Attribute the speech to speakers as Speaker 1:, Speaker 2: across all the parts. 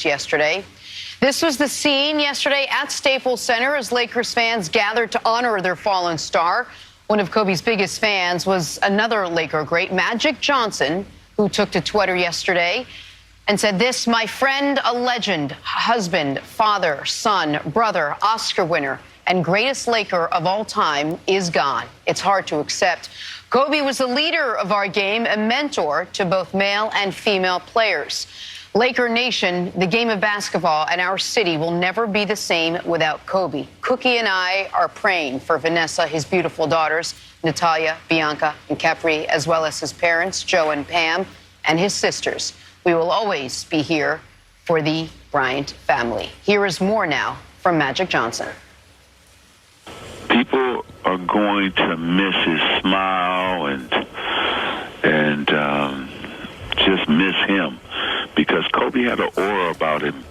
Speaker 1: yesterday. This was the scene yesterday at Staples Center as Lakers fans gathered to honor their fallen star. One of Kobe's biggest fans was another Laker great, Magic Johnson, who took to Twitter yesterday and said this: "My friend, a legend, husband, father, son, brother, Oscar winner, and greatest Laker of all time is gone. It's hard to accept. Kobe was the leader of our game, a mentor to both male and female players. Laker Nation, the game of basketball and our city will never be the same without Kobe. Cookie and I are praying for Vanessa, his beautiful daughters, Natalia, Bianca, and Capri, as well as his parents, Joe and Pam, and his sisters. We will always be here for the Bryant family." Here is more now from Magic Johnson.
Speaker 2: People are going to miss his smile and just miss him, because Kobe had an aura about him.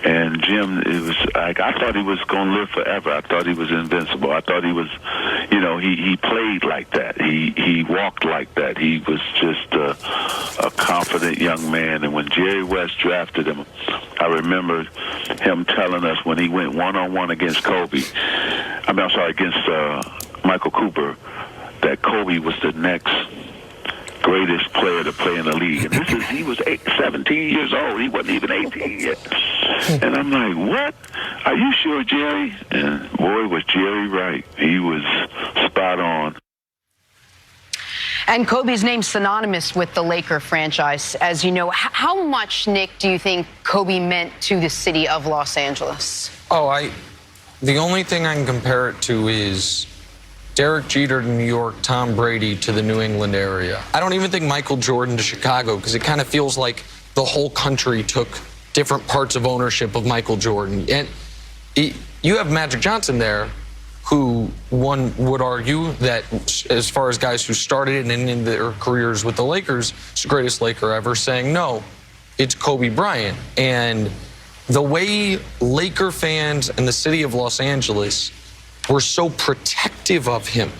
Speaker 2: And Jim, it was like, I thought he was going to live forever. I thought he was invincible. I thought he was, he played like that. He walked like that. He was just a confident young man. And when Jerry West drafted him, I remember him telling us when he went one-on-one against against Michael Cooper, that Kobe was the next greatest player to play in the league. And he was 17 years old. He wasn't even 18 yet. And I'm like, what? Are you sure, Jerry? And boy, was Jerry right. He was spot on.
Speaker 1: And Kobe's name synonymous with the Laker franchise, as you know. How much, Nick, do you think Kobe meant to the city of Los Angeles?
Speaker 3: The only thing I can compare it to is Derek Jeter to New York, Tom Brady to the New England area. I don't even think Michael Jordan to Chicago, because it kind of feels like the whole country took different parts of ownership of Michael Jordan. And you have Magic Johnson there, who one would argue that as far as guys who started it and ended their careers with the Lakers, it's the greatest Laker ever, saying, no, it's Kobe Bryant. And the way Laker fans and the city of Los Angeles were so protective of him.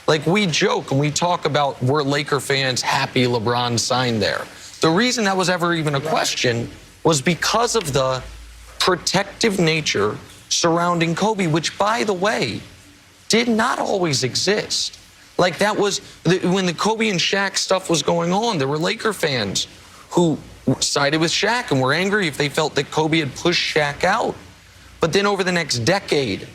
Speaker 3: Like, we joke and we talk about, were Laker fans happy LeBron signed there? The reason that was ever even a question was because of the protective nature surrounding Kobe, which, by the way, did not always exist. Like, that was, when the Kobe and Shaq stuff was going on, there were Laker fans who sided with Shaq and were angry if they felt that Kobe had pushed Shaq out. But then over the next decade,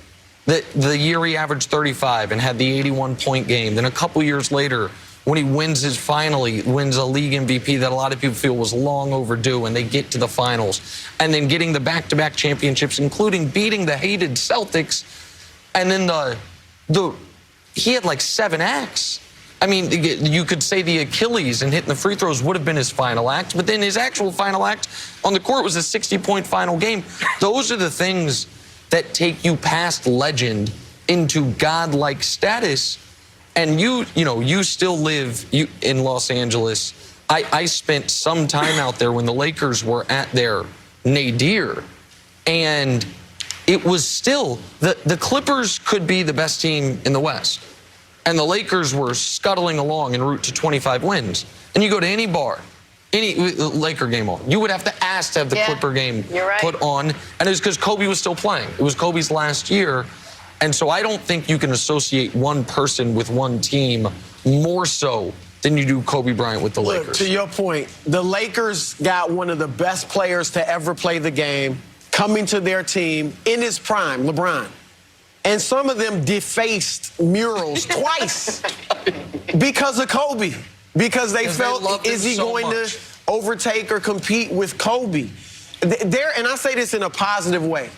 Speaker 3: the year he averaged 35 and had the 81-point game, then a couple years later, when he wins wins a league MVP that a lot of people feel was long overdue, and they get to the finals, and then getting the back-to-back championships, including beating the hated Celtics, and then he had like 7 acts. I mean, you could say the Achilles and hitting the free throws would have been his final act, but then his actual final act on the court was a 60-point final game. Those are the things that take you past legend into godlike status. And you still live in Los Angeles. I spent some time out there when the Lakers were at their nadir, and it was still, the Clippers could be the best team in the West, and the Lakers were scuttling along en route to 25 wins. And you go to any bar, any Laker game on, you would have to ask to have the Clipper game put on, and it was because Kobe was still playing. It was Kobe's last year. And so I don't think you can associate one person with one team more so than you do Kobe Bryant with the Lakers.
Speaker 4: Look, to your point, the Lakers got one of the best players to ever play the game coming to their team in his prime, LeBron. And some of them defaced murals twice because of Kobe. Because they felt, is he going to overtake or compete with Kobe? And I say this in a positive way.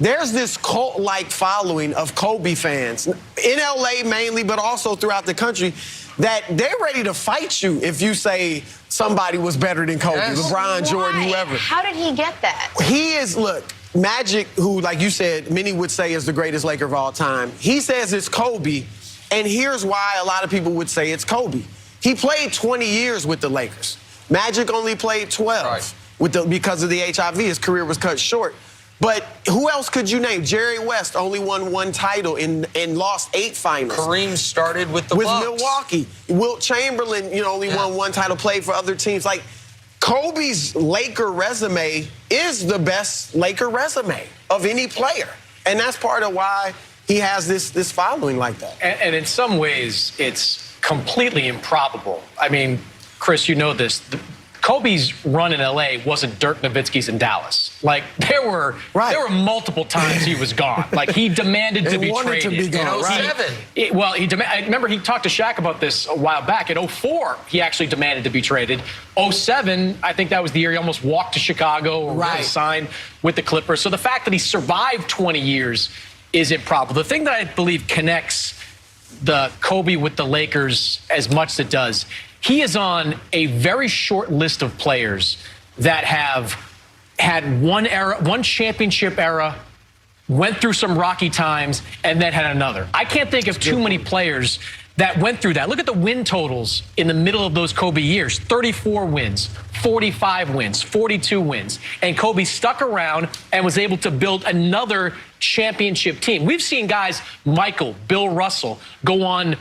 Speaker 4: There's this cult-like following of Kobe fans, in L.A. mainly, but also throughout the country, that they're ready to fight you if you say somebody was better than Kobe, LeBron, Jordan, whoever.
Speaker 1: How did he get that?
Speaker 4: He is, look, Magic, who, like you said, many would say is the greatest Laker of all time. He says it's Kobe, and here's why a lot of people would say it's Kobe. He played 20 years with the Lakers. Magic only played 12 because of the HIV. His career was cut short. But who else could you name? Jerry West only won 1 title and lost 8 finals.
Speaker 3: Kareem started with the Bucks.
Speaker 4: Milwaukee. Wilt Chamberlain, only won 1 title, played for other teams. Like, Kobe's Laker resume is the best Laker resume of any player. And that's part of why he has this following like that.
Speaker 5: And in some ways, it's completely improbable. I mean, Chris, you know this. Kobe's run in L.A. wasn't Dirk Nowitzki's in Dallas. Like, there were multiple times he was gone. Like, he demanded to be
Speaker 4: wanted
Speaker 5: traded.
Speaker 4: to be gone, right?
Speaker 5: I remember he talked to Shaq about this a while back. In 2004, he actually demanded to be traded. 2007, I think that was the year he almost walked to Chicago or signed with the Clippers. So the fact that he survived 20 years is improbable. The thing that I believe connects the Kobe with the Lakers as much as it does, he is on a very short list of players that have had one championship era, went through some rocky times, and then had another. I can't think of too many players that went through that. Look at the win totals in the middle of those Kobe years. 34 wins, 45 wins, 42 wins. And Kobe stuck around and was able to build another championship team. We've seen guys, Michael, Bill Russell, go on,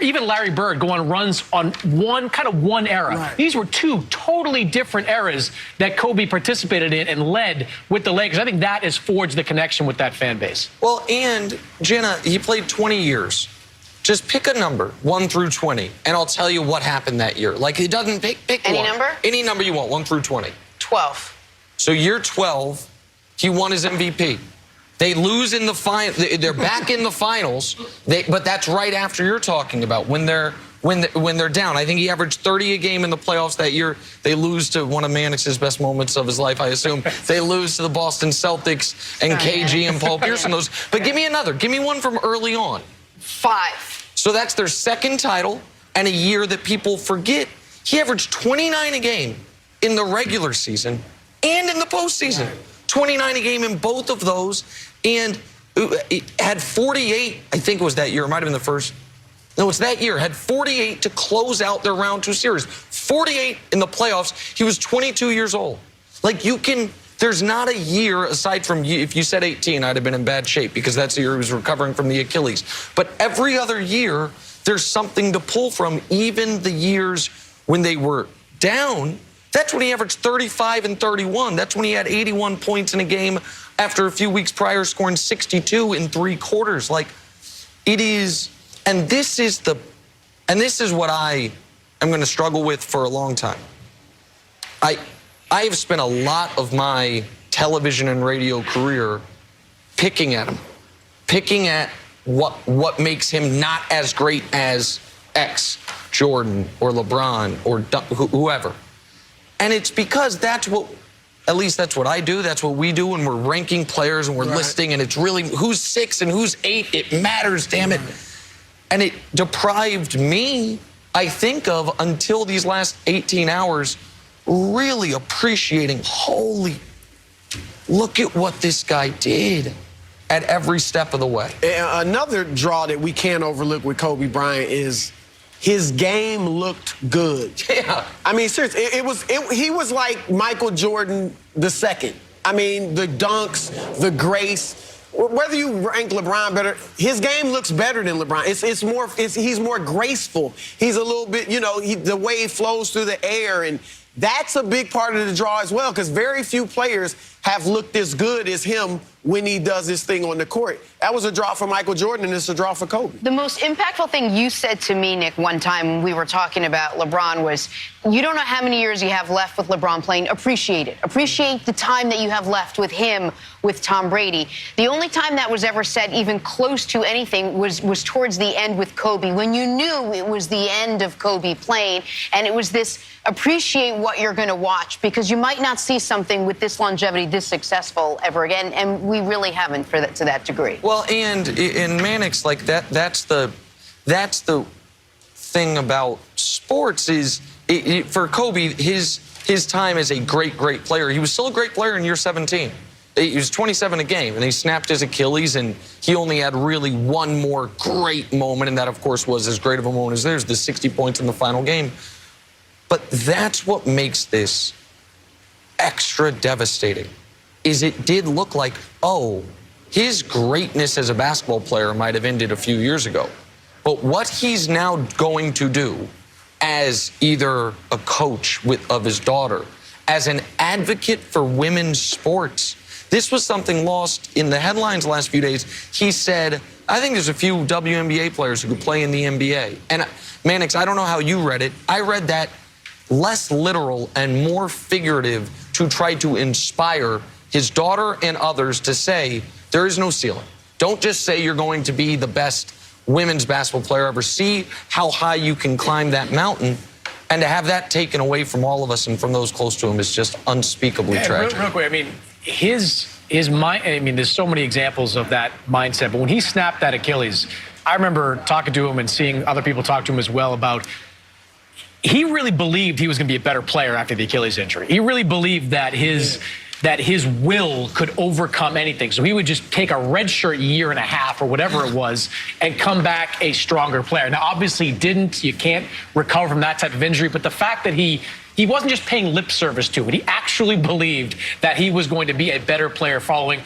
Speaker 5: even Larry Bird, go on runs on one era. Right. These were two totally different eras that Kobe participated in and led with the Lakers. I think that has forged the connection with that fan base.
Speaker 3: Well, and Jenna, he played 20 years. Just pick a number, 1 through 20, and I'll tell you what happened that year. Like, it doesn't pick
Speaker 1: any
Speaker 3: one.
Speaker 1: number?
Speaker 3: Any number you want, 1 through 20.
Speaker 1: 12.
Speaker 3: So year 12, he won his MVP. They lose in the final. They're back in the finals, but that's right after you're talking about when they're down. I think he averaged 30 a game in the playoffs that year. They lose to one of Mannix's best moments of his life, I assume. They lose to the Boston Celtics and KG and Paul Pierce and those. But give me another. Give me one from early on.
Speaker 1: 5.
Speaker 3: So that's their second title and a year that people forget. He averaged 29 a game in the regular season and in the postseason. 29 a game in both of those, and had 48, I think it was that year. It might have been the first. No, it's that year. Had 48 to close out their round 2 series. 48 in the playoffs. He was 22 years old. Like, there's not a year aside from, if you said 18, I'd have been in bad shape because that's the year he was recovering from the Achilles. But every other year, there's something to pull from. Even the years when they were down, that's when he averaged 35 and 31. That's when he had 81 points in a game after a few weeks prior scoring 62 in 3 quarters. Like, it is, and this is what I am going to struggle with for a long time. I have spent a lot of my television and radio career picking at him, picking at what makes him not as great as X, Jordan or LeBron or whoever. And it's because at least that's what I do. That's what we do when we're ranking players and we're listing, and it's really who's 6 and who's 8. It matters, damn it. And it deprived me, I think, of until these last 18 hours, really appreciating, holy, look at what this guy did at every step of the way.
Speaker 4: Another draw that we can't overlook with Kobe Bryant is his game looked good.
Speaker 3: Yeah.
Speaker 4: I mean, seriously, he was like Michael Jordan II. I mean, the dunks, the grace. Whether you rank LeBron better, his game looks better than LeBron. He's more graceful. He's a little bit, the way he flows through the air, and that's a big part of the draw as well, because very few players have looked as good as him when he does his thing on the court. That was a draw for Michael Jordan, and it's a draw for Kobe.
Speaker 1: The most impactful thing you said to me, Nick, one time when we were talking about LeBron was, you don't know how many years you have left with LeBron playing. Appreciate it. Appreciate the time that you have left with him, with Tom Brady. The only time that was ever said even close to anything was towards the end with Kobe, when you knew it was the end of Kobe playing, and it was this appreciate what you're going to watch, because you might not see something with this longevity, this successful ever again, and we really haven't to that degree.
Speaker 3: Well, and in Mannix, like that's the thing about sports is for Kobe, his time as a great player. He was still a great player in year 17. He was 27 a game, and he snapped his Achilles, and he only had really one more great moment, and that, of course, was as great of a moment as theirs, the 60 points in the final game. But that's what makes this extra devastating, is it did look like, oh, his greatness as a basketball player might have ended a few years ago. But what he's now going to do as either a coach of his daughter, as an advocate for women's sports. This was something lost in the headlines the last few days. He said, I think there's a few WNBA players who could play in the NBA. And Mannix, I don't know how you read it. I read that less literal and more figurative to try to inspire his daughter and others to say, there is no ceiling. Don't just say you're going to be the best women's basketball player ever. See how high you can climb that mountain. And to have that taken away from all of us and from those close to him is just unspeakably tragic.
Speaker 5: Real quick, I mean, his mind, I mean, there's so many examples of that mindset. But when he snapped that Achilles, I remember talking to him and seeing other people talk to him as well about, he really believed he was going to be a better player after the Achilles injury. He really believed that his will could overcome anything. So he would just take a redshirt year and a half or whatever it was and come back a stronger player. Now, obviously, he didn't. You can't recover from that type of injury. But the fact that he wasn't just paying lip service to it. He actually believed that he was going to be a better player following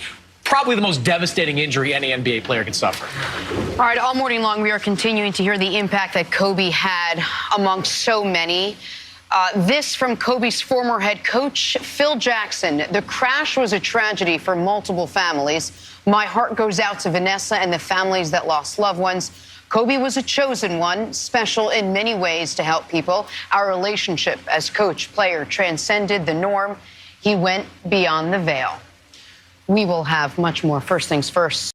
Speaker 5: probably the most devastating injury any NBA player could suffer.
Speaker 1: All right, all morning long, we are continuing to hear the impact that Kobe had among so many. This from Kobe's former head coach, Phil Jackson. The crash was a tragedy for multiple families. My heart goes out to Vanessa and the families that lost loved ones. Kobe was a chosen one, special in many ways to help people. Our relationship as coach-player transcended the norm. He went beyond the veil. We will have much more First Things First.